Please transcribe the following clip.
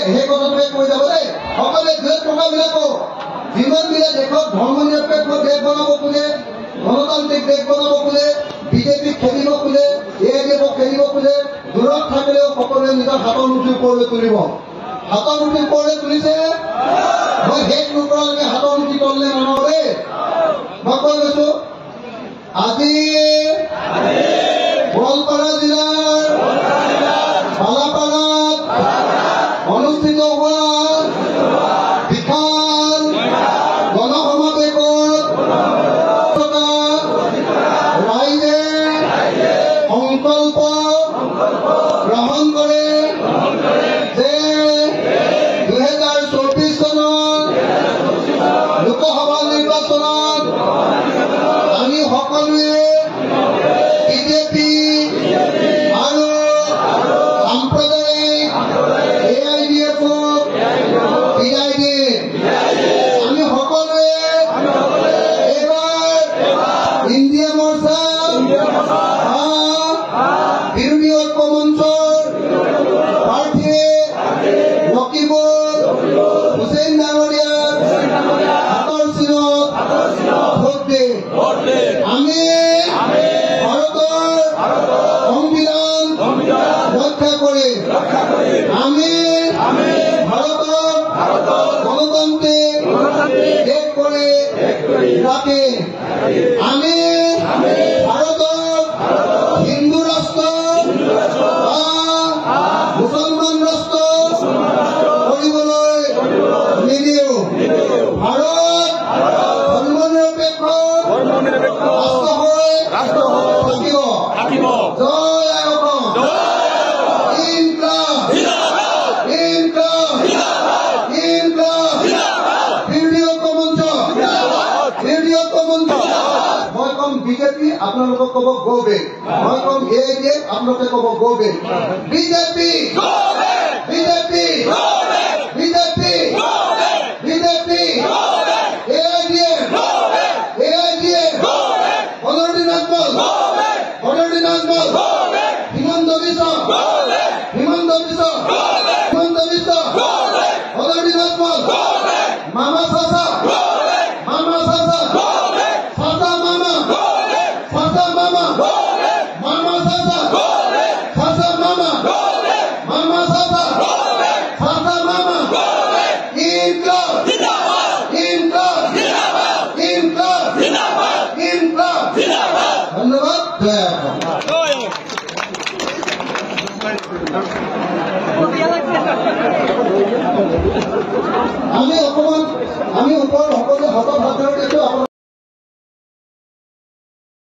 সেই কথাটোকে কৈ যাব দেই সকলোৱে দুই টকাবিলাক যিমান দিলে দেশত ধৰ্ম নিৰপেক্ষ দেশ বনাব খোজে গণতান্ত্ৰিক দেশ বনাব খোজে বিজেপিক খেলিব খোজে এআইডিএফক খেলিব খোজে দূৰত থাকিলেও সকলোৱে নিজৰ হাতৰ মুঠিৰ ওপৰলৈ তুলিব হাতৰ মুঠিৰ ওপৰলৈ তুলিছে মই শেষ নকৰালৈকে হাতৰ মুঠি তললে নমাব দেই মই কৈ গৈছো আজি গোৱালপাৰা জিলাৰ বালাপাৰাত অনুষ্ঠিত হোৱা বিশাল গণসমাৱেশত ৰাইজে সংকল্প গ্ৰহণ কৰে যে 2024 চনৰ লোকসভা নিৰ্বাচনত আমি সকলোৱে বিজেপি আৰু সাম্প্ৰদায়িক এআইডিএফক বিদায় দিম আমি সকলোৱে এইবাৰ ইণ্ডিয়া মৰ্চা বিৰোধী ঐক্য মঞ্চৰ প্ৰাৰ্থীয়ে ৰকিবুল হুছেইন ডাঙৰীয়াৰ হাতৰ চিনত ভোট দিম আমি ভাৰতৰ সংবিধান ৰক্ষা কৰিম আমি ভাৰতক গণতান্ত্ৰিক দেশ কৰি ৰাখিম আমি ভাৰতক হিন্দু ৰাষ্ট্ৰ বা মুছলমান ৰাষ্ট্ৰ কৰিবলৈ নিদিওঁ ভাৰত ধৰ্মনিৰপেক্ষ ৰাষ্ট্ৰ হৈ থাকিব জয় আই অসম ইনকলাব ইনকলাব ইনকলাব বিৰোধী ঐক্য মঞ্চ বিৰোধী ঐক্য মঞ্চ মই কম বিজেপি আপোনালোকক ক'ব গো বেক মই কম এআইডিএফ আপোনালোকে ক'ব go back BJP BJP BJP BJP AIDF AIDF Badruddin Ajmal Himanta Biswa Badruddin Ajmal মামা চাচা মামা চাচা চাচা মামা চাচা মামা মামা চাচা চাচা মামা মামা চাচা চাচা মামা ইনকলাব ইনকলাব ইনকলাব ইনকলাব ধন্যবাদ জয় আমি অকমান আমি ওপৰত সকলোৱে হাতত হাত ধৰি দিছো।